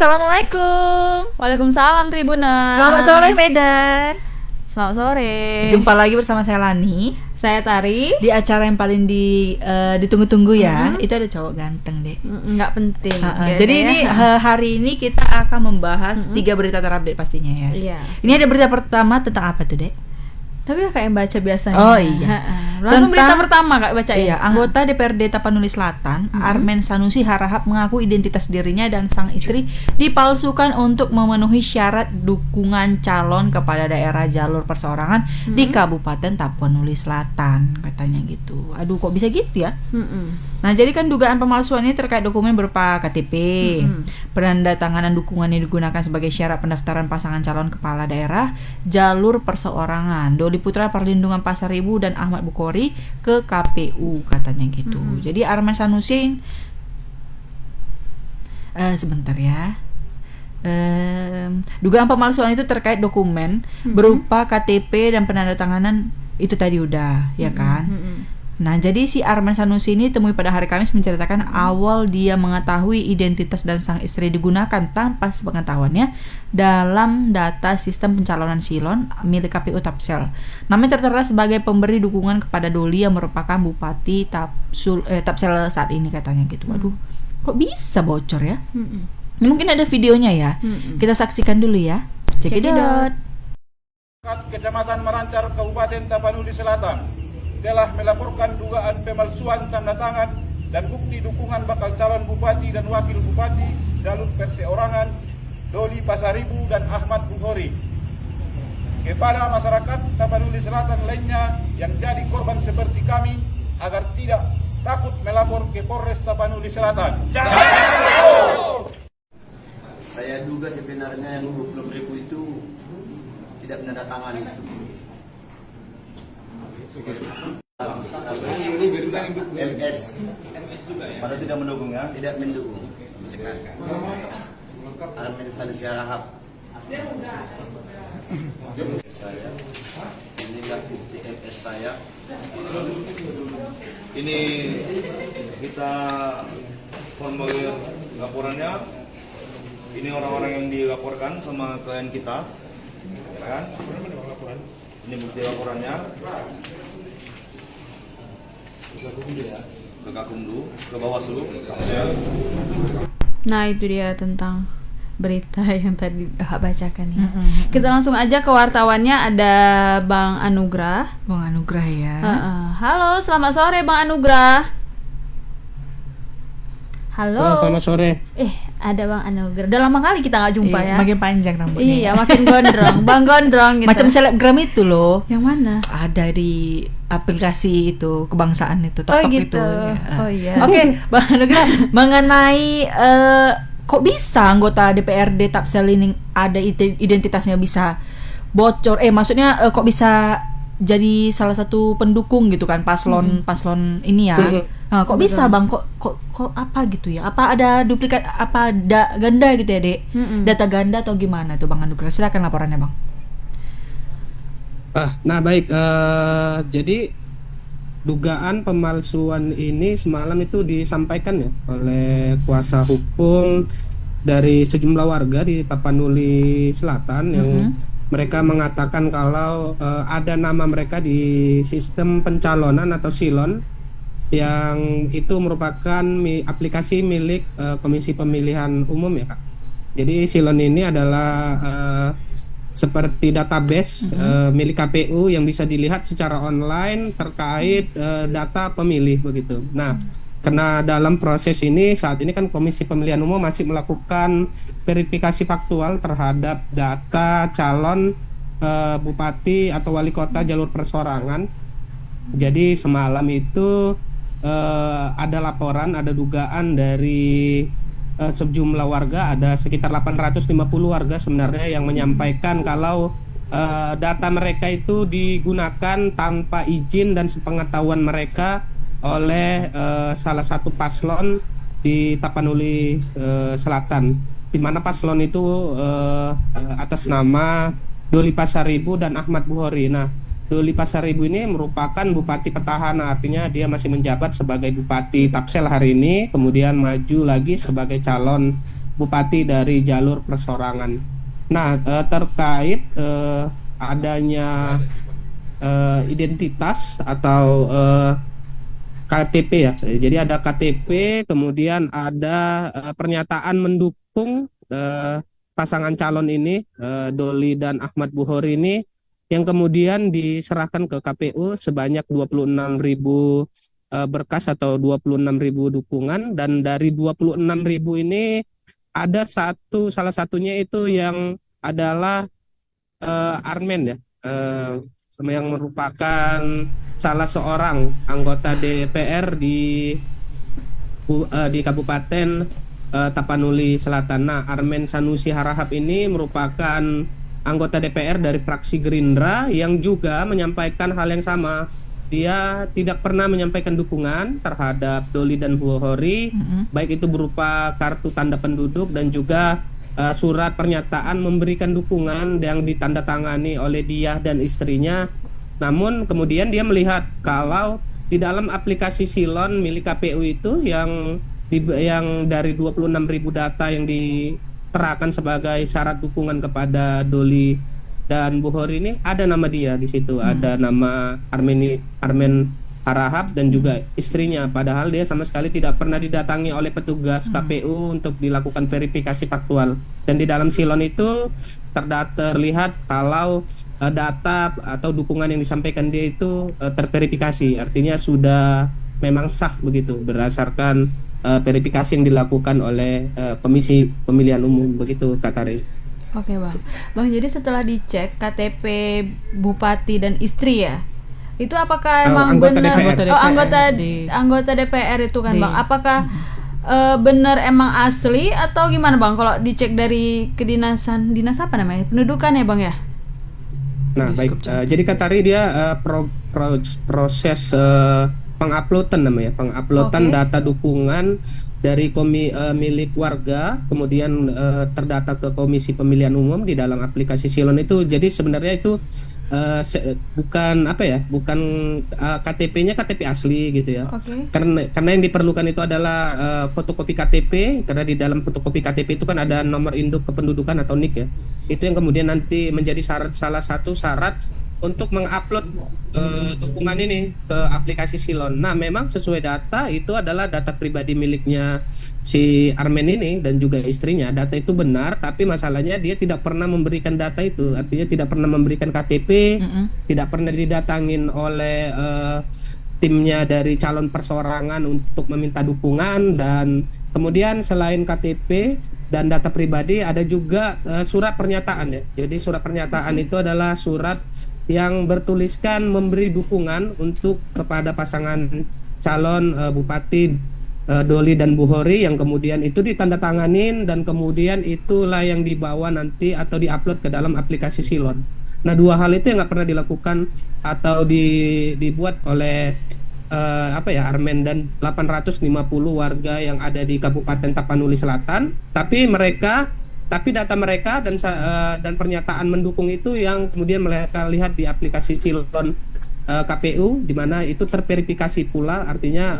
Assalamualaikum. Waalaikumsalam Tribuners. Selamat sore Medan. Selamat sore. Jumpa lagi bersama saya Lani Saya Tari. di acara yang paling ditunggu-tunggu ya. Itu ada cowok ganteng deh. Nggak penting. Jadi ini hari ini kita akan membahas 3 berita terupdate pastinya ya. Iya. Ini ada berita pertama tentang apa tuh, Dek? Tapi kayak yang baca biasanya. Oh iya. Langsung berita pertama Kak bacain. Iya, anggota DPRD Tapanuli Selatan, Armen Sanusi Harahap mengaku identitas dirinya dan sang istri dipalsukan untuk memenuhi syarat dukungan calon kepada daerah jalur perseorangan di Kabupaten Tapanuli Selatan, katanya gitu. Aduh, kok bisa gitu ya? Nah, jadi kan dugaan pemalsuan ini terkait dokumen berupa KTP, penandatanganan dukungan yang digunakan sebagai syarat pendaftaran pasangan calon kepala daerah jalur perseorangan, Doli Putra Perlindungan Pasar Ibu dan Ahmad Bukhori ke KPU, katanya gitu. Jadi Armen Sanusi sebentar ya. Dugaan pemalsuan itu terkait dokumen berupa KTP dan penandatanganan itu tadi udah, ya kan? Nah, jadi si Armen Sanusi ini temui pada hari Kamis menceritakan awal dia mengetahui identitas dan sang istri digunakan tanpa sepengetahuannya dalam data sistem pencalonan Silon milik KPU Tapsel. Namanya tertera sebagai pemberi dukungan kepada Doli yang merupakan Bupati Tapsel saat ini, katanya gitu. Waduh, kok bisa bocor ya? Ini mungkin ada videonya ya. Kita saksikan dulu ya. Check it out. Kecamatan Marancar, Kabupaten Tapanuli Selatan telah melaporkan dugaan pemalsuan tanda tangan dan bukti dukungan bakal calon bupati dan wakil bupati jalur perseorangan Doli Pasaribu dan Ahmad Bukhori kepada masyarakat Tapanuli Selatan lainnya yang jadi korban seperti kami agar tidak takut melapor ke Polres Tapanuli Selatan. Saya duga sebenarnya yang 20.000 itu tidak menandatangani itu. MS juga ya? Pada tidak mendukung ya? Tidak mendukung. Armen Sanusi Harahap. Saya inilah bukti MS saya. Ini kita formulir laporannya. Ini orang-orang yang dilaporkan sama klien kita, kan? Ini bukti laporannya. Ke Gakumdu, ke Bawaslu. Nah, itu dia tentang berita yang tadi bacakan ya. Kita langsung aja ke wartawannya, ada Bang Anugrah. Bang Anugrah ya. Halo, selamat sore Bang Anugrah. Halo. Selamat sore. Ada Bang Anugrah. Udah lama kali kita nggak jumpa ya. Makin panjang rambutnya. Iya, makin gondrong. Bang gondrong gitu. Macam selebgram itu loh. Yang mana? Ada di aplikasi itu kebangsaan itu, TikTok gitu. itu. Ya. Oh iya. Oke, Bang Anugrah, mengenai kok bisa anggota DPRD Tapsel ini ada identitasnya bisa bocor? Maksudnya kok bisa jadi salah satu pendukung gitu kan paslon ini ya? Kok bisa Bang? Kok apa gitu ya? Apa ada duplikat? Apa ada ganda gitu ya, Dek? Data ganda atau gimana tuh Bang Anugrah? Silakan laporannya, Bang. Nah baik, jadi dugaan pemalsuan ini semalam itu disampaikan ya oleh kuasa hukum dari sejumlah warga di Tapanuli Selatan yang mereka mengatakan kalau ada nama mereka di sistem pencalonan atau Silon yang itu merupakan aplikasi milik Komisi Pemilihan Umum ya Kak. Jadi Silon ini adalah seperti database milik KPU yang bisa dilihat secara online terkait data pemilih begitu. Nah, karena dalam proses ini saat ini kan Komisi Pemilihan Umum masih melakukan verifikasi faktual terhadap data calon bupati atau wali kota jalur perseorangan. Jadi semalam itu ada laporan, ada dugaan dari sejumlah warga, ada sekitar 850 warga sebenarnya yang menyampaikan kalau data mereka itu digunakan tanpa izin dan sepengetahuan mereka oleh salah satu paslon di Tapanuli Selatan, di mana paslon itu atas nama Doli Pasaribu dan Ahmad Bukhori. Nah, Doli Pasaribu ini merupakan bupati petahana, artinya dia masih menjabat sebagai bupati Tapsel hari ini, kemudian maju lagi sebagai calon bupati dari jalur persorangan. Nah, terkait adanya identitas atau KTP ya. Jadi ada KTP, kemudian ada pernyataan mendukung pasangan calon ini, Doli dan Ahmad Bukhori ini, yang kemudian diserahkan ke KPU sebanyak 26.000 berkas atau 26.000 dukungan, dan dari 26.000 ini ada salah satunya itu yang adalah Armen ya, yang merupakan salah seorang anggota DPR di Kabupaten Tapanuli Selatan. Nah, Armen Sanusi Harahap ini merupakan anggota DPR dari fraksi Gerindra yang juga menyampaikan hal yang sama. Dia tidak pernah menyampaikan dukungan terhadap Doli dan Bukhori, baik itu berupa kartu tanda penduduk dan juga surat pernyataan memberikan dukungan yang ditandatangani oleh dia dan istrinya. Namun kemudian dia melihat kalau di dalam aplikasi Silon milik KPU itu yang dari 26.000 data yang diterapkan sebagai syarat dukungan kepada Doli dan Bukhori ini ada nama dia di situ, ada nama Armen Harahap dan juga istrinya, padahal dia sama sekali tidak pernah didatangi oleh petugas KPU untuk dilakukan verifikasi faktual. Dan di dalam Silon itu terlihat kalau data atau dukungan yang disampaikan dia itu terverifikasi, artinya sudah memang sah begitu berdasarkan verifikasi yang dilakukan oleh Komisi Pemilihan Umum, begitu Kak Tari. Oke Bang, jadi setelah dicek KTP bupati dan istri ya, itu apakah emang benar anggota DPR itu kan Bang? Apakah benar emang asli atau gimana Bang? Kalau dicek dari dinas apa namanya? Pendudukan ya Bang ya? Nah baik, jadi Kak Tari dia proses penguploadan namanya, penguploadan data dukungan dari milik warga, kemudian terdata ke Komisi Pemilihan Umum di dalam aplikasi Silon itu. Jadi sebenarnya itu bukan KTP-nya KTP asli gitu ya. Karena yang diperlukan itu adalah fotokopi KTP, karena di dalam fotokopi KTP itu kan ada nomor induk kependudukan atau NIK ya. Itu yang kemudian nanti menjadi salah satu syarat untuk mengupload dukungan ini ke aplikasi Silon. Nah, memang sesuai data itu adalah data pribadi miliknya si Armen ini dan juga istrinya. Data itu benar, tapi masalahnya dia tidak pernah memberikan data itu. Artinya tidak pernah memberikan KTP, tidak pernah didatangin oleh timnya dari calon perseorangan untuk meminta dukungan. Dan kemudian selain KTP dan data pribadi ada juga surat pernyataan ya. Jadi surat pernyataan itu adalah surat yang bertuliskan memberi dukungan untuk kepada pasangan calon Bupati Doli dan Bukhori, yang kemudian itu ditandatanganin dan kemudian itulah yang dibawa nanti atau diupload ke dalam aplikasi Silon. Nah, dua hal itu yang nggak pernah dilakukan atau dibuat oleh Armen dan 850 warga yang ada di Kabupaten Tapanuli Selatan, tapi data mereka dan pernyataan mendukung itu yang kemudian mereka lihat di aplikasi Silon KPU, di mana itu terverifikasi pula, artinya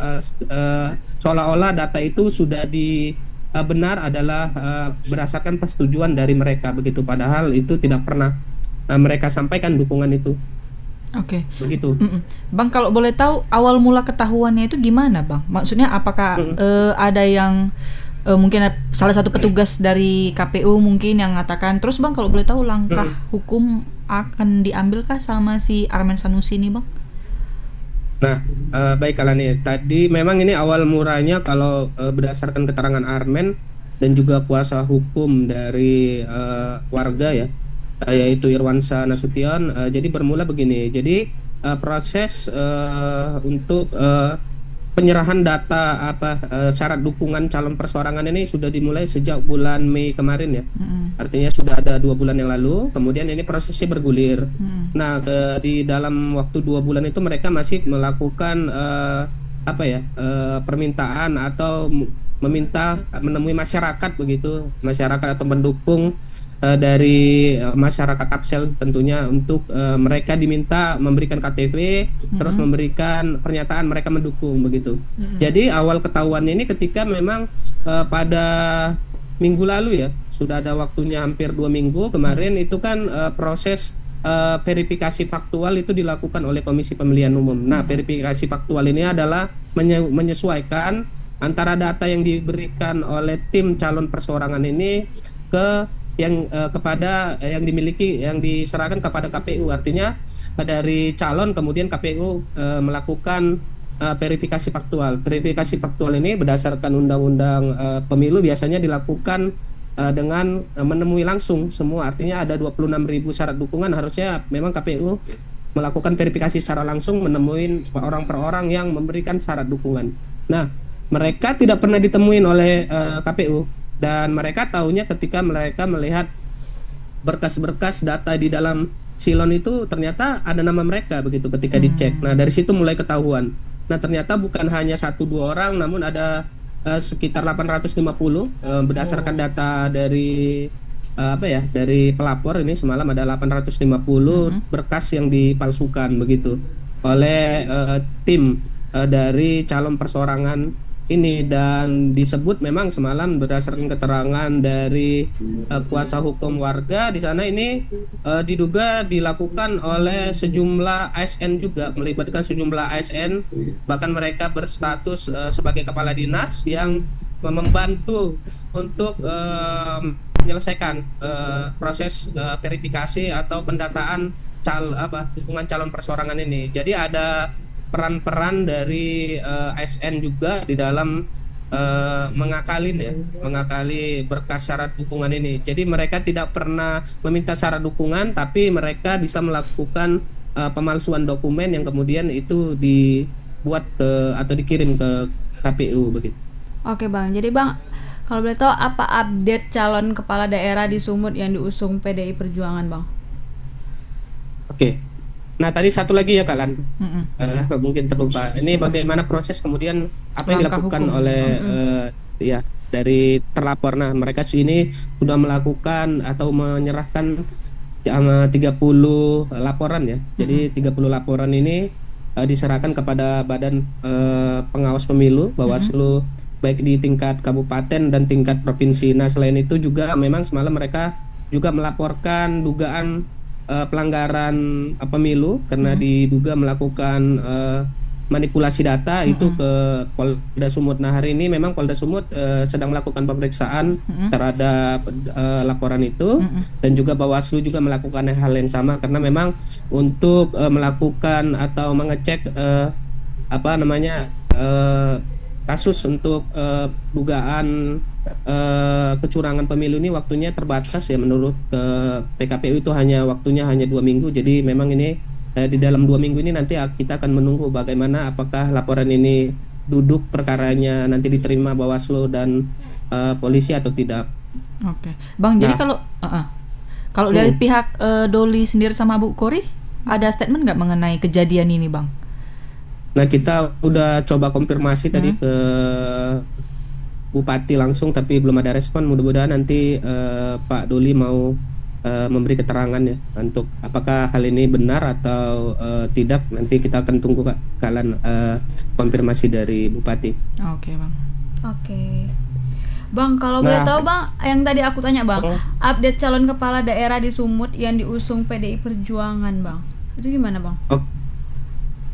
seolah-olah data itu sudah benar adalah berdasarkan persetujuan dari mereka begitu, padahal itu tidak pernah mereka sampaikan dukungan itu. Oke. Begitu. Bang, kalau boleh tahu awal mula ketahuannya itu gimana, Bang? Maksudnya apakah ada yang mungkin salah satu petugas dari KPU mungkin yang mengatakan, terus Bang kalau boleh tahu langkah hukum akan diambilkah sama si Armen Sanusi ini, Bang? Nah, baik Kalani, tadi memang ini awal muranya kalau berdasarkan keterangan Armen dan juga kuasa hukum dari warga ya, yaitu Irwansyah Nasution. Jadi bermula begini. Jadi proses untuk penyerahan data syarat dukungan calon perseorangan ini sudah dimulai sejak bulan Mei kemarin ya. Artinya sudah ada 2 bulan yang lalu. Kemudian ini prosesnya bergulir. Nah, di dalam waktu 2 bulan itu mereka masih melakukan permintaan atau meminta menemui masyarakat begitu, masyarakat atau pendukung dari masyarakat Tapsel tentunya, untuk mereka diminta memberikan KTP, terus memberikan pernyataan mereka mendukung begitu. Jadi awal ketahuannya ini ketika memang pada minggu lalu ya, sudah ada waktunya hampir 2 minggu kemarin itu kan proses verifikasi faktual itu dilakukan oleh Komisi Pemilihan Umum. Nah, verifikasi faktual ini adalah menyesuaikan antara data yang diberikan oleh tim calon perseorangan ini ke kepada yang dimiliki, yang diserahkan kepada KPU. Artinya dari calon kemudian KPU melakukan verifikasi faktual. Verifikasi faktual ini berdasarkan undang-undang pemilu biasanya dilakukan dengan menemui langsung semua. Artinya ada 26.000 syarat dukungan, harusnya memang KPU melakukan verifikasi secara langsung menemui orang per orang yang memberikan syarat dukungan. Nah, mereka tidak pernah ditemuin oleh KPU, dan mereka tahunya ketika mereka melihat berkas-berkas data di dalam silon itu ternyata ada nama mereka begitu ketika dicek. Nah, dari situ mulai ketahuan. Nah, ternyata bukan hanya 1-2 orang, namun ada sekitar 850 berdasarkan data dari dari pelapor. Ini semalam ada 850 berkas yang dipalsukan begitu oleh tim dari calon perseorangan ini, dan disebut memang semalam berdasarkan keterangan dari kuasa hukum warga di sana ini diduga dilakukan oleh sejumlah ASN juga, melibatkan sejumlah ASN, bahkan mereka berstatus sebagai kepala dinas yang membantu untuk menyelesaikan proses verifikasi atau pendataan dukungan calon perseorangan ini. Jadi ada peran-peran dari ASN juga di dalam mengakali berkas syarat dukungan ini. Jadi mereka tidak pernah meminta syarat dukungan, tapi mereka bisa melakukan pemalsuan dokumen yang kemudian itu dibuat atau dikirim ke KPU begitu. Oke Bang, jadi Bang, kalau boleh tahu apa update calon kepala daerah di Sumut yang diusung PDI Perjuangan Bang? Oke. Nah, tadi satu lagi ya Kak Lan, mungkin terlupa. Ini bagaimana proses kemudian apa yang dilakukan oleh dari terlapor. Nah, mereka sini sudah melakukan atau menyerahkan 30 laporan ya. Jadi 30 laporan ini diserahkan kepada Badan Pengawas Pemilu, Bawaslu, baik di tingkat kabupaten dan tingkat provinsi. Nah, selain itu juga memang semalam mereka juga melaporkan dugaan pelanggaran pemilu karena diduga melakukan manipulasi data itu ke Polda Sumut. Nah, hari ini memang Polda Sumut sedang melakukan pemeriksaan terhadap laporan itu, dan juga Bawaslu juga melakukan hal yang sama karena memang untuk melakukan atau mengecek kasus untuk dugaan kecurangan pemilu ini waktunya terbatas ya, menurut PKPU itu waktunya hanya 2 minggu. Jadi memang ini di dalam 2 minggu ini nanti kita akan menunggu bagaimana apakah laporan ini duduk perkaranya nanti diterima Bawaslu dan polisi atau tidak. Oke, Bang. Jadi kalau dari pihak Doli sendiri sama Bu Kori ada statement nggak mengenai kejadian ini, Bang? Nah, kita udah coba konfirmasi tadi ke Bupati langsung, tapi belum ada respon. Mudah-mudahan nanti Pak Doli mau memberi keterangan ya untuk apakah hal ini benar atau tidak. Nanti kita akan tunggu kalian konfirmasi dari Bupati. Oke, Bang. Oke. Bang, kalau boleh tahu Bang, yang tadi aku tanya Bang, update calon kepala daerah di Sumut yang diusung PDI Perjuangan Bang, itu gimana Bang?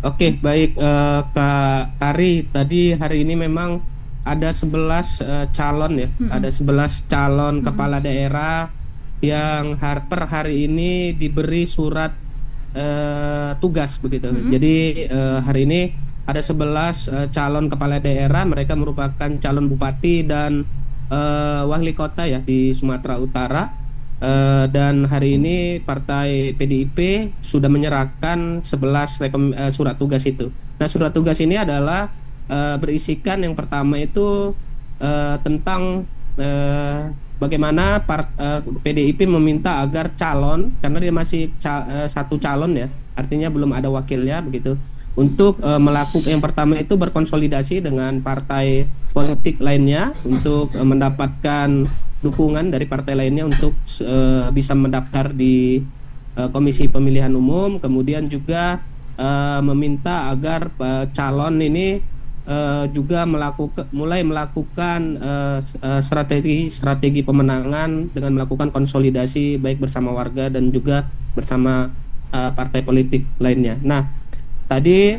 Oke, baik Kak Tari, tadi hari ini memang ada 11 calon ya, ada 11 calon kepala daerah yang per hari ini diberi surat tugas begitu. Jadi hari ini ada 11 calon kepala daerah, mereka merupakan calon bupati dan wali kota ya di Sumatera Utara. Dan hari ini Partai PDIP sudah menyerahkan 11 surat tugas itu. Nah, surat tugas ini adalah berisikan yang pertama itu tentang bagaimana PDIP meminta agar calon, karena dia masih satu calon ya, artinya belum ada wakilnya begitu, untuk melakukan yang pertama itu berkonsolidasi dengan partai politik lainnya untuk mendapatkan dukungan dari partai lainnya untuk bisa mendaftar di Komisi Pemilihan Umum. Kemudian juga meminta agar calon ini juga mulai melakukan strategi pemenangan dengan melakukan konsolidasi baik bersama warga dan juga bersama partai politik lainnya. Nah, tadi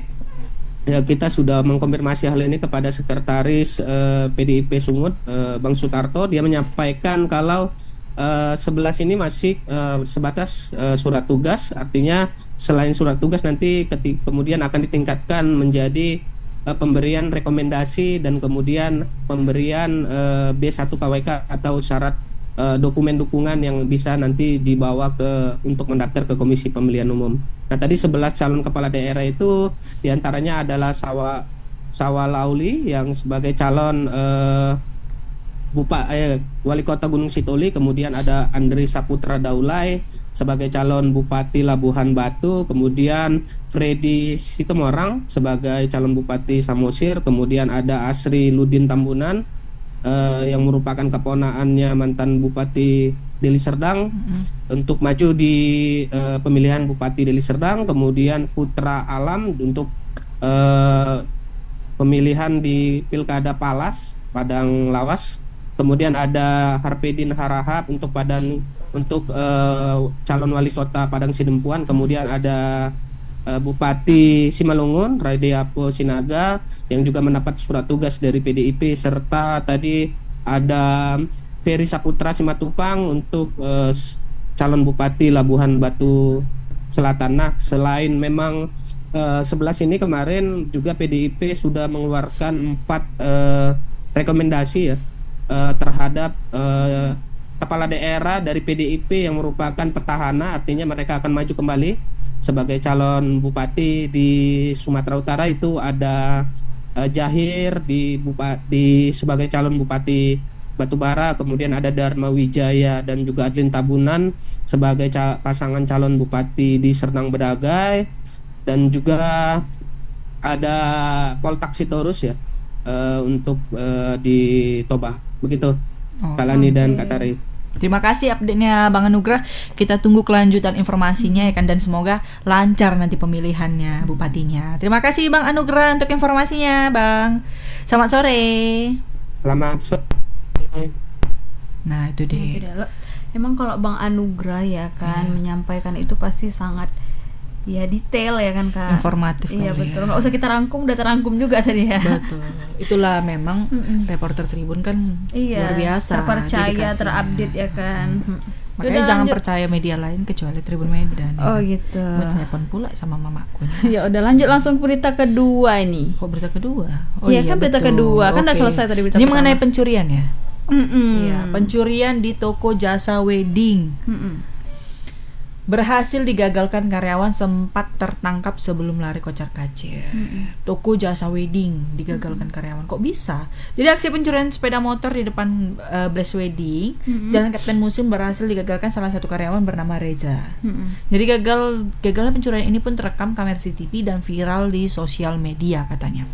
ya, kita sudah mengkonfirmasi hal ini kepada Sekretaris PDIP Sumut, Bang Sutarto. Dia menyampaikan kalau 11 ini masih sebatas surat tugas, artinya selain surat tugas nanti kemudian akan ditingkatkan menjadi pemberian rekomendasi dan kemudian pemberian B1 KWK atau syarat dokumen dukungan yang bisa nanti dibawa untuk mendaftar ke Komisi Pemilihan Umum. Nah, tadi 11 calon kepala daerah itu diantaranya adalah Sawa Lauli yang sebagai calon Wali Kota Gunung Sitoli, kemudian ada Andri Saputra Daulay sebagai calon Bupati Labuhan Batu, kemudian Freddy Sitomorang sebagai calon Bupati Samosir, kemudian ada Asri Ludin Tambunan yang merupakan keponakannya mantan Bupati Deli Serdang untuk maju di pemilihan Bupati Deli Serdang, kemudian Putra Alam untuk pemilihan di Pilkada Padang Lawas. Kemudian ada Harpedin Harahap untuk calon wali kota Padang Sidempuan. Kemudian ada Bupati Simalungun Raideapo Sinaga yang juga mendapat surat tugas dari PDIP, serta tadi ada Ferry Saputra Simatupang untuk calon Bupati Labuhan Batu Selatan. Nah, selain memang 11 ini, kemarin juga PDIP sudah mengeluarkan 4 rekomendasi ya terhadap kepala daerah dari PDIP yang merupakan petahana, artinya mereka akan maju kembali sebagai calon bupati di Sumatera Utara. Itu ada Jahir sebagai calon bupati Batubara, kemudian ada Dharma Wijaya dan juga Adlin Tabunan sebagai pasangan calon bupati di Serdang Bedagai, dan juga ada Poltak Sitorus ya untuk di Toba. Begitu, Kak Lani dan Kak Tari. Terima kasih update-nya Bang Anugrah. Kita tunggu kelanjutan informasinya ya kan, dan semoga lancar nanti pemilihannya bupatinya. Terima kasih Bang Anugrah untuk informasinya, Bang. Selamat sore. Selamat sore. Nah, itu deh. Emang kalau Bang Anugrah ya kan menyampaikan itu pasti sangat ya detail ya kan Kak. Informatif. Iya betul. Nggak usah kita rangkum, udah terangkum juga tadi ya. Betul. Itulah memang reporter Tribun kan luar biasa. Terpercaya, terupdate ya kan. Makanya jangan percaya media lain kecuali Tribun Medan. Oh gitu. Mau telepon pula sama mamaku. Ya udah, lanjut langsung berita kedua ini. Kok berita kedua? Oh iya kan, berita kedua. Kan udah selesai tadi berita. Ini mengenai pencurian ya? Iya, pencurian di toko jasa wedding. Berhasil digagalkan, karyawan sempat tertangkap sebelum lari kocar kacir. Toko jasa wedding digagalkan karyawan. Kok bisa? Jadi aksi pencurian sepeda motor di depan Blast Wedding, Jalan Kapten Muslim, berhasil digagalkan salah satu karyawan bernama Reza. Jadi gagalnya pencurian ini pun terekam kamera CCTV dan viral di sosial media katanya.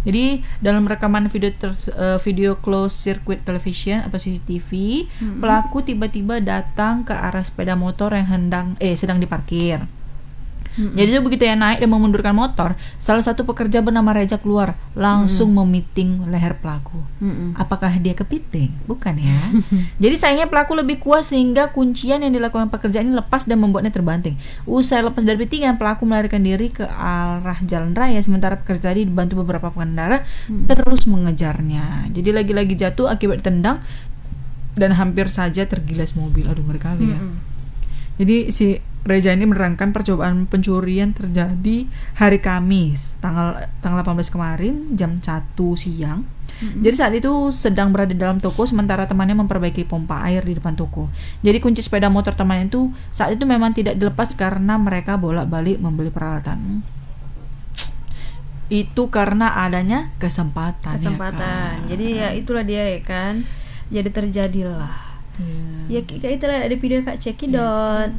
Jadi dalam rekaman video closed circuit television atau CCTV, pelaku tiba-tiba datang ke arah sepeda motor yang sedang diparkir. Jadi itu begitu ya naik dan memundurkan motor, salah satu pekerja bernama Reza keluar langsung memiting leher pelaku. Apakah dia kepiting? Bukan ya. Jadi sayangnya pelaku lebih kuat sehingga kuncian yang dilakukan pekerja ini lepas dan membuatnya terbanting. Usai lepas dari pitingan, pelaku melarikan diri ke arah jalan raya, sementara pekerja tadi dibantu beberapa pengendara terus mengejarnya. Jadi lagi-lagi jatuh akibat tendang dan hampir saja tergilas mobil. Aduh, ngeri kali ya. Jadi si Reza ini menerangkan percobaan pencurian terjadi hari Kamis tanggal 18 kemarin jam 1 siang. Jadi saat itu sedang berada dalam toko sementara temannya memperbaiki pompa air di depan toko. Jadi kunci sepeda motor temannya itu saat itu memang tidak dilepas karena mereka bolak-balik membeli peralatan. Itu karena adanya kesempatan. Ya kan? Jadi ya itulah dia ya kan. Jadi terjadilah. Ya kayak itulah, ada video Kak Cekidot.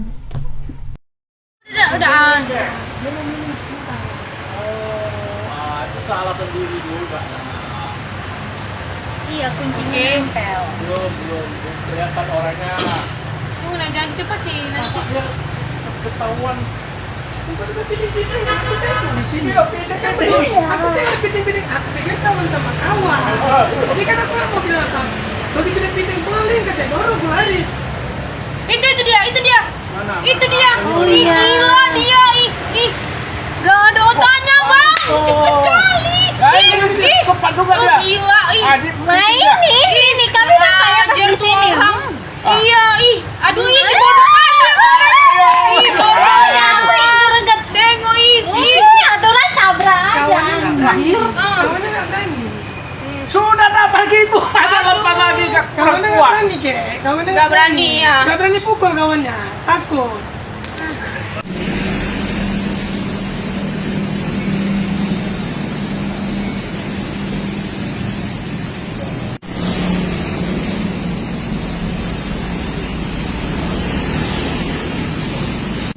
Udah ada. Itu salah sendiri juga. Iya, kuncinya nempel. Belum kelihatan orangnya. Jangan cepetin nanti. Biar ketahuan sempat ada piting-piting aku tengok di sini. Aku tengok piting-piting, aku pikir kawan sama kawan. Jadi kan aku mau bilang apa? Begitu ada piting paling kata dorong aku lari. Itu dia. Mana? Itu dia. Oh, Ih, iya. gila dia. Ih. Gak ada otaknya, Bang. Cepet kali. Cepat juga dia. Gila, ih. Nah ini kami makanya pas di sini. Iya, ih. Aduh, ini bodoh amat. Ih, bodohnya. Tengok isi. Aturan tabrak aja. Kawannya nggak berani. Kawannya nggak berani. Sudah dapat gitu. Ada lepas lagi ke Kawannya nggak berani kek. Kawannya Nggak berani, ya. Nggak berani pukul kawannya. Takut.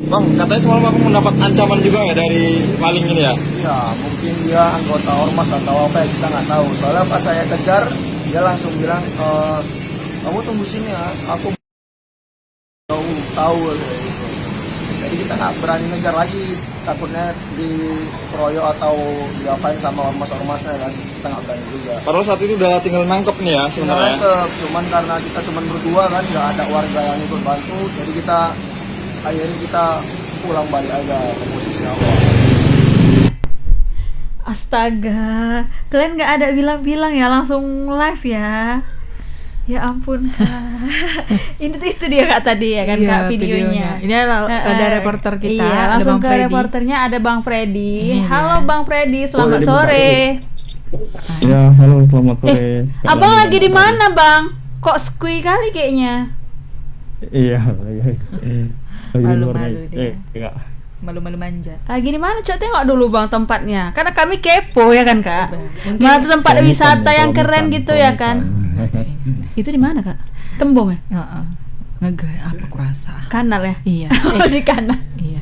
Bang, katanya semalam abang mendapat ancaman juga ya dari maling ini ya? Ya, mungkin dia anggota ormas atau apa ya, kita nggak tahu. Soalnya pas saya kejar, dia langsung bilang, kamu tunggu sini ya, aku tahu gitu. Jadi kita nggak berani ngejar lagi, takutnya dikeroyok atau diapain sama ormas-ormasnya kan, kita nggak berani juga. Padahal saat itu udah tinggal nangkep nih ya sebenarnya. Cuman karena kita cuma berdua kan, nggak ada warga yang ikut bantu, jadi akhirnya kita pulang balik aja ke posisi awal. Astaga, kalian nggak ada bilang-bilang ya, langsung live ya. Ya ampun Kak. Itu dia Kak tadi ya kan, Iya, Kak videonya. Ini ada reporter kita, Iya, ada langsung Bang ke Freddy. reporternya ada Bang Freddy. Ini Halo dia. Bang Freddy, selamat sore. Ya, halo, selamat sore. Abang lagi di mana Bang? Kok skui kali kayaknya? Iya, lagi di luar Malu-malu nih. dia. Enggak. Malu-malu manja. Lagi di mana? Coba tengok dulu Bang tempatnya. Karena kami kepo ya kan Kak. Mungkin Mana tuh tempat Komitan, wisata yang Komitan, keren gitu ya kan? Itu di mana Kak? Tembong ya? Heeh. Ngegrek apa kurasa? Kanal ya? Iya. Oh, di kanan. Iya.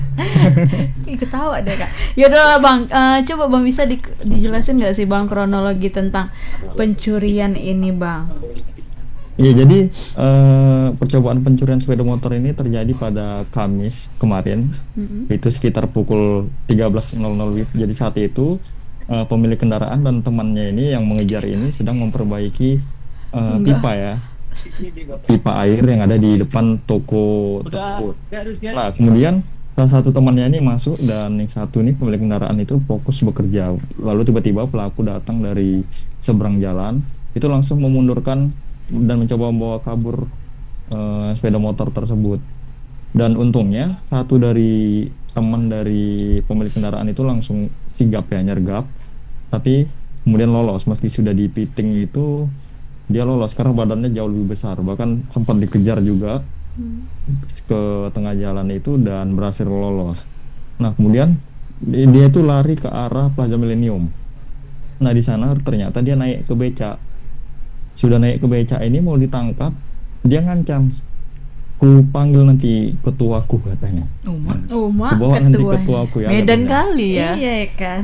Ih, ketawa deh Kak. Yaudah lah Bang, coba Bang bisa dijelasin nggak sih Bang kronologi tentang pencurian ini Bang? Iya, jadi percobaan pencurian sepeda motor ini terjadi pada Kamis kemarin. Itu sekitar pukul 13.00 WIB. Jadi saat itu pemilik kendaraan dan temannya ini yang mengejar ini sedang memperbaiki pipa ya. Pipa air yang ada di depan toko tersebut. Nah, kemudian salah satu temannya ini masuk dan yang satu ini pemilik kendaraan itu fokus bekerja. Lalu tiba-tiba pelaku datang dari seberang jalan, itu langsung memundurkan dan mencoba membawa kabur sepeda motor tersebut. Dan untungnya satu dari teman dari pemilik kendaraan itu langsung sigap ya, nyergap, tapi kemudian lolos. Meski sudah dipiting itu dia lolos karena badannya jauh lebih besar, bahkan sempat dikejar juga ke tengah jalan itu dan berhasil lolos. Nah, kemudian dia itu lari ke arah Plaza Millennium. Nah, di sana ternyata dia naik ke beca. Sudah naik ke beca ini mau ditangkap, dia ngancam, ku panggil nanti ketuaku katanya. Uma Ku bawa nanti ketuanya. ketuaku ya. Medan katanya. kali ya. Iya kan,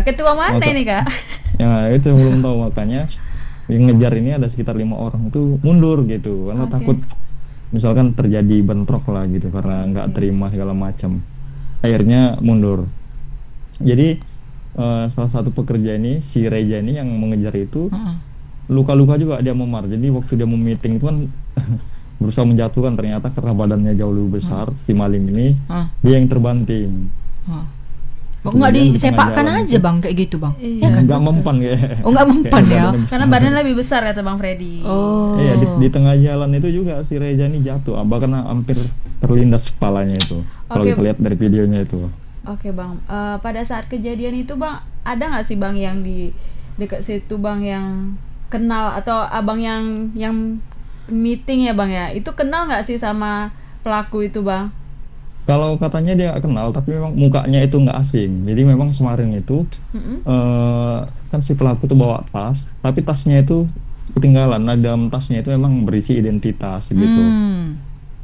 ketua mana maka- ini Kak? Ya itu yang belum tahu, makanya yang ngejar ini ada sekitar 5 orang itu mundur gitu karena Oke. takut misalkan terjadi bentrok lah gitu karena nggak terima segala macam. Akhirnya mundur. Jadi salah satu pekerja ini, si Reja ini yang mengejar itu luka-luka juga dia memar. Jadi waktu dia mau meeting itu kan berusaha menjatuhkan, ternyata karena badannya jauh lebih besar si maling ini, dia yang terbanting. Kok nggak Kemudian di disepakkan tengah jalan aja itu- Bang kayak gitu Bang? Iya. Ya kan? Nggak mempan kayak. Oh, nggak mempan kayak ya? badannya Karena besar. badannya lebih besar kata Bang Freddy. Oh. Iya, di tengah jalan itu juga si Reja ini jatuh, bahkan hampir terlindas kepalanya itu. Kalau Oke. kita lihat dari videonya itu. Oke Bang, pada saat kejadian itu Bang, ada nggak sih Bang yang di dekat situ Bang yang kenal atau abang yang meeting ya Bang ya? Itu kenal nggak sih sama pelaku itu Bang? Kalau katanya dia nggak kenal, tapi memang mukanya itu nggak asing. Jadi memang kemarin itu kan si pelaku tuh bawa tas, tapi tasnya itu ketinggalan. Nah, dalam tasnya itu memang berisi identitas gitu.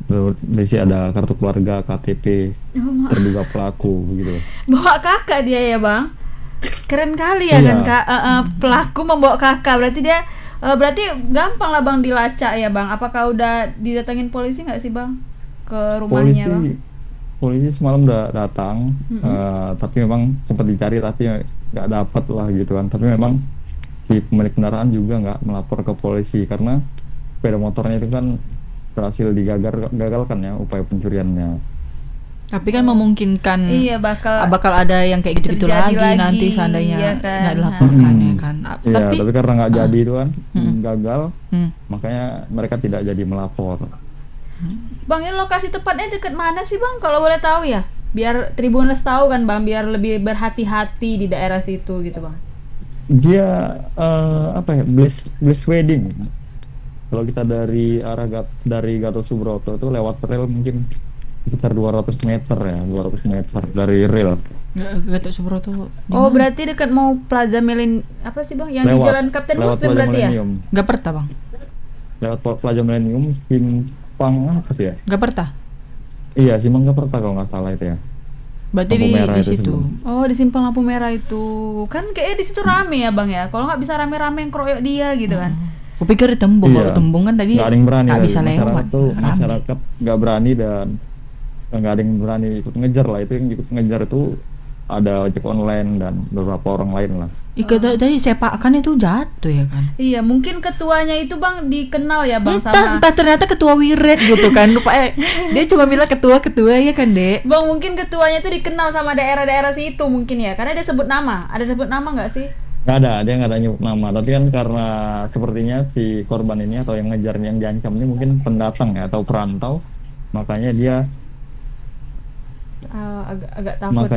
Tuh, berisi ada kartu keluarga, KTP terduga pelaku gitu. Bawa kakak dia ya Bang? Keren kali ya Iya. kan Kak, pelaku membawa kakak, berarti dia berarti gampang lah Bang dilacak ya Bang. Apakah udah didatengin polisi nggak sih Bang ke rumahnya Polisi Bang? polisi semalam udah datang, tapi memang sempat dicari tapi nggak dapat lah gitu kan. Tapi memang si pemilik kendaraan juga nggak melapor ke polisi karena sepeda motornya itu kan berhasil digagalkan ya upaya pencuriannya. Tapi kan memungkinkan Iya, bakal ada yang kayak gitu-gitu terjadi lagi nanti seandainya iya kan? nggak dilaporkan ya kan. Iya, tapi karena nggak jadi itu kan gagal, Hmm. makanya mereka tidak jadi melapor. Bang, ini lokasi tepatnya dekat mana sih Bang? Kalau boleh tahu ya, biar Tribuners tahu kan Bang, biar lebih berhati-hati di daerah situ gitu Bang. Dia Bliss Wedding. Kalau kita dari arah dari Gatot Subroto itu lewat rel mungkin sekitar 200 meter ya, 200 meter dari rel. Gatot Subroto. Oh, berarti dekat mau Plaza apa sih Bang? Yang di Jalan Kapten Muslim berarti ya? Gak perta Bang. Lewat Plaza Millennium, simpang apa sih ya? Gak perta. Iya, simpang Gak perta kalau nggak salah itu ya. Berarti Lampu merah di itu situ. sebelum. Oh, di simpang lampu merah itu. Kan kayaknya di situ rame ya Bang ya. Kalau nggak bisa rame-rame ngeroyok dia gitu kan. Kupikir di Tembung, Iya. kalau Tembung kan tadi Nggak ada yang berani nggak lagi. bisa lewat. Rame. Masyarakat nggak berani dan nggak ada yang berani ikut ngejar lah. Itu yang ikut ngejar itu ada ojek online dan beberapa orang lain lah. Tadi sepakan itu jatuh ya kan. Iya, mungkin ketuanya itu Bang dikenal ya Bang sama Entah ternyata ketua wiret gitu kan. Lupa dia cuma bilang ketua ya kan, Dek. Bang, mungkin ketuanya itu dikenal sama daerah-daerah situ mungkin ya. Karena dia sebut nama. Ada sebut nama nggak sih? Nggak ada, dia nggak ada nyebut nama. Tapi kan karena sepertinya si korban ini atau yang ngejarnya, yang diancam ini mungkin pendatang ya atau perantau, makanya dia agak takut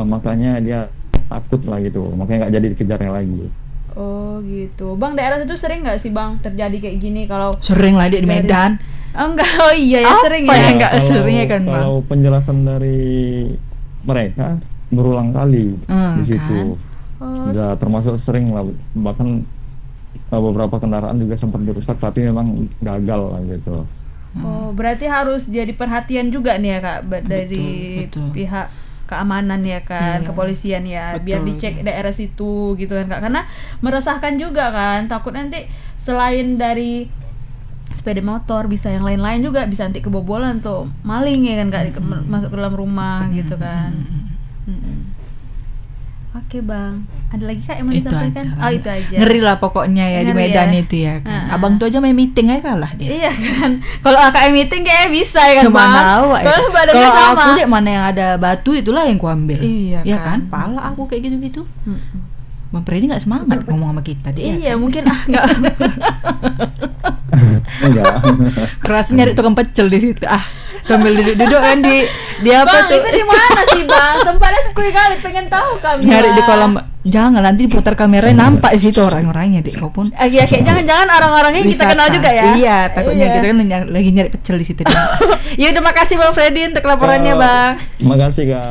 makanya dia takut lah gitu, makanya nggak jadi dikejarnya lagi. Oh gitu. Bang, daerah situ sering nggak sih Bang terjadi kayak gini? Kalau Sering lah dia di Medan. enggak, oh iya ya sering Apa ya. yang nggak sering ya kan, Bang? Kalau penjelasan dari mereka berulang kali di situ. Oh, Udah termasuk sering lah, bahkan beberapa kendaraan juga sempat dirusak tapi memang gagal lah gitu. oh, berarti harus jadi perhatian juga nih ya Kak dari betul. pihak keamanan ya kan, Iya. kepolisian ya, Betul, biar dicek daerah situ gitu kan Kak. Karena meresahkan juga kan, takut nanti selain dari sepeda motor bisa yang lain-lain juga bisa nanti kebobolan tuh maling ya kan Kak, masuk ke dalam rumah gitu kan. Oke Bang, ada lagi Kak yang mau Itu disampaikan? aja. Oh itu aja. Ngeri lah pokoknya ya di Ngeri Medan ya. itu ya kan. Abang tuh aja main meeting aja kalah dia. Iya kan, kalau AKM meeting kayaknya bisa ya kan Cuma Bang? bawa ya. Kalau badannya Kalau sama. aku dek mana yang ada batu itulah yang kuambil. Iya Ya kan? kan, pala aku kayak gitu-gitu. Bang Freddy nggak semangat ngomong sama kita deh. Iya mungkin enggak. Enggak. Keras nyari tukang pecel di situ. Sambil duduk-duduk kan di apa Bang, tuh? itu di mana sih Bang? Tempatnya sekali kali pengen tahu kami. Nyari di Bang. kolam. Jangan nanti diputar kamera nampak di situ orang-orangnya dek kau pun. Iya, kayak jangan-jangan orang-orangnya kita Wisata. kenal juga ya. Iya, takutnya Iya. kita kan lagi nyari pecel di situ. Ya terima kasih Bang Freddy untuk laporannya Bang. Terima kasih Kak.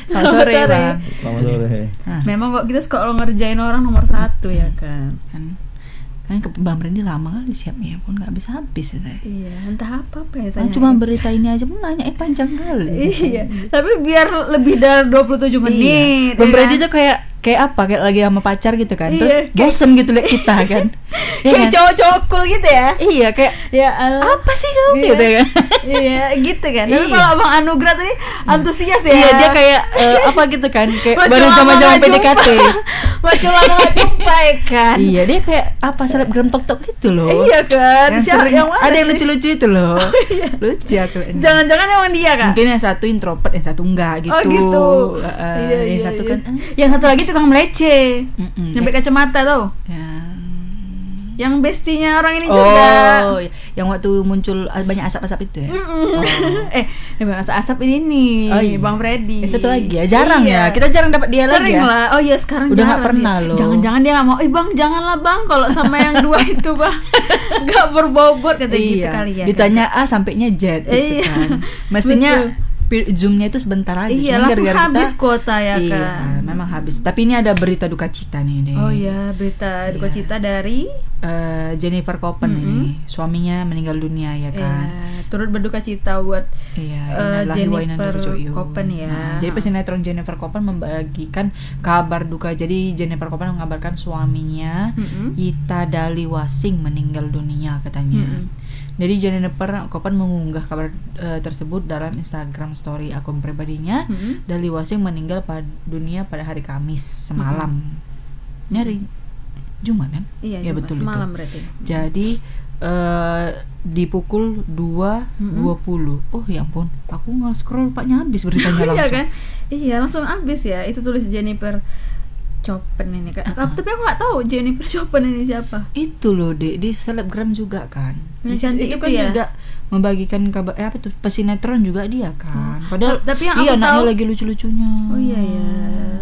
Selamat sore sore. Bang. Selamat sore. Memang kok kita suka kalau ngerjain orang nomor 1 ya kan. Kan ke Bang Freddy lama kali siapnya pun nggak habis ya. Iya, entah apa ya Nah, tanya. cuma berita ini aja pun nanya panjang kali. Iya, tapi biar lebih dari 27 menit. Bang ya Freddy kan? tuh kayak apa? Kayak lagi sama pacar gitu kan. Iya, Terus kayak- bosen gitu liat kita kan. Ya kayak kan? cowok-cowok cool gitu ya. Iya, kayak Ya Allah. apa sih kamu Iya. gitu kan. Iya, gitu kan. Tapi Iya. kalau Abang Anugrah tadi antusias ya. Iya, dia kayak apa gitu kan. Kayak Macam baru lama zaman-zaman nggak jumpa. PDKT. Macam lama nggak jumpa ya kan. Iya, dia kayak apa selebgram tok-tok gitu loh. Iya kan. Yang Siapa- sering yang mana ada yang sih? lucu-lucu itu loh. Lucu aku. Jangan-jangan emang dia Kak? Mungkin yang satu introvert, yang satu enggak gitu. Oh gitu. Iya, yang satu kan yang satu lagi tukang melece. Mm-mm. Nyampe kacamata tuh. Yang bestinya orang ini juga. Oh, yang waktu muncul banyak asap-asap itu ya. Bang asap ini nih, Oh, iya. Bang Freddy. Yang satu lagi ya, jarang Iya. ya. Kita jarang dapat dia lagi Sering ya. lah. Oh iya sekarang Udah nggak jarang pernah dia. loh. Jangan-jangan dia nggak mau. Bang janganlah Bang kalau sama yang dua itu Bang. Nggak berbobot kata gitu kali ya. Ditanya A sampainya Z gitu Iya. kan. Mestinya zoomnya itu sebentar aja. Iya Cuman langsung gara-gara habis kuota ya iya, kan. memang habis. Tapi ini ada berita duka cita nih deh. Oh iya berita duka cita dari Jennifer Copen ini, suaminya meninggal dunia ya kan. Iya, turut berduka cita buat Jennifer Copen ya. Jadi pesinetron Jennifer Copen membagikan kabar duka. Jadi Jennifer Copen mengabarkan suaminya Ita Dali Wasing meninggal dunia katanya. Jadi Jennifer Kopan mengunggah kabar tersebut dalam Instagram story akun pribadinya. Dali Wasing meninggal dunia pada hari Kamis semalam. Nyari Jumat kan? Iya, ya, Jumat, betul semalam itu. berarti. Jadi di pukul 2.20. Oh ya ampun, aku nge-scroll Paknya habis beritanya langsung. Iya kan? Iya, langsung habis ya. Itu tulis Jennifer Chopin ini kan. Tapi aku nggak tahu Jennifer Chopin ini siapa. Itu loh, Dek, di selebgram juga kan. Yang cantik itu itu kan ya? juga membagikan kabar apa tuh, pesinetron juga dia kan. Padahal Tapi yang iya, aku anaknya tahu lagi lucu-lucunya. Oh iya ya,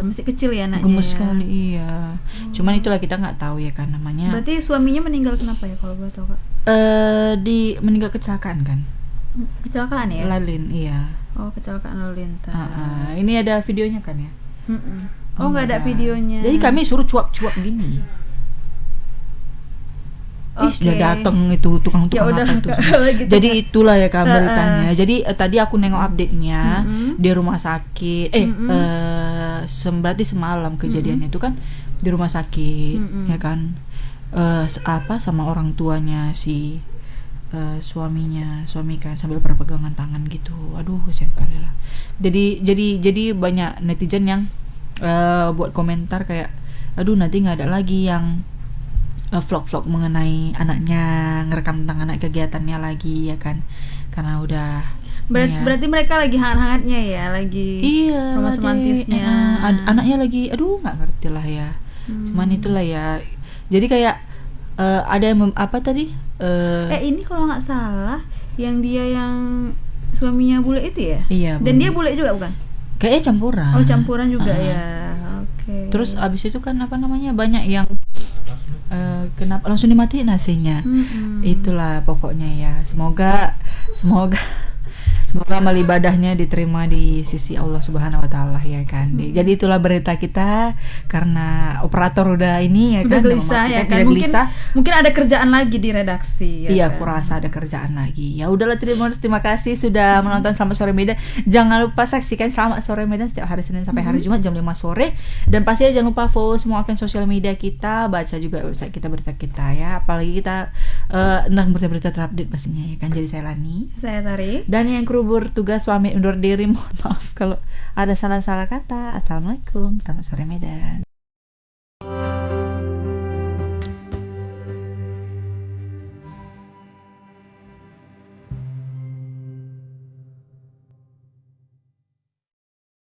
masih kecil ya anaknya. Gemes ya. sekali, iya. Cuman itulah kita nggak tahu ya kan namanya. Berarti suaminya meninggal kenapa ya kalau boleh tahu, Kak? Di meninggal kecelakaan kan? Kecelakaan ya? Lalin, iya. Oh, kecelakaan lalu lintas. Ini ada videonya kan ya? Oh, nggak ada videonya. Jadi kami suruh cuap-cuap gini. Udah dateng itu tukang-tukang Ya udah, apa itu. kalau gitu Jadi kan. itulah ya kan beritanya. Jadi tadi aku nengok update-nya di rumah sakit. Berarti semalam kejadian itu kan di rumah sakit, ya kan. Sama orang tuanya si suami kan sambil berpegangan tangan gitu. Aduh, kasihan kali lah. Jadi banyak netizen yang buat komentar kayak, aduh nanti nggak ada lagi yang vlog-vlog mengenai anaknya, ngerekam tentang anak kegiatannya lagi ya kan, karena udah berarti mereka lagi hangat-hangatnya ya, lagi romantis-romantisnya. Anaknya lagi, aduh nggak ngerti lah ya. Cuman itulah ya. Jadi kayak ada yang apa tadi? Ini kalau nggak salah yang suaminya bule itu ya? Iya. Dan dia bule juga bukan? Kayaknya campuran. Oh, campuran juga ya. Oke. Terus abis itu kan apa namanya, banyak yang kenapa langsung dimatiin AC-nya. Itulah pokoknya ya. Semoga amal ibadahnya diterima di sisi Allah Subhanahu wa taala ya kan. Jadi itulah berita kita, karena operator udah ini ya udah kan. Gelisah ya kan. Mungkin ada kerjaan lagi di redaksi ya. Iya, kan? aku rasa ada kerjaan lagi. Ya udahlah, terima kasih sudah menonton Selamat Sore Medan. Jangan lupa saksikan Selamat Sore Medan setiap hari Senin sampai hari Jumat jam 5 sore. Dan pastinya jangan lupa follow semua akun sosial media kita, baca juga website kita, berita kita ya. Apalagi kita tentang berita-berita terupdate pastinya ya kan. Jadi saya Lani, saya Tari, dan yang kru bertugas pamit undur diri. Mohon maaf kalau ada salah-salah kata. Assalamualaikum, Selamat Sore Medan.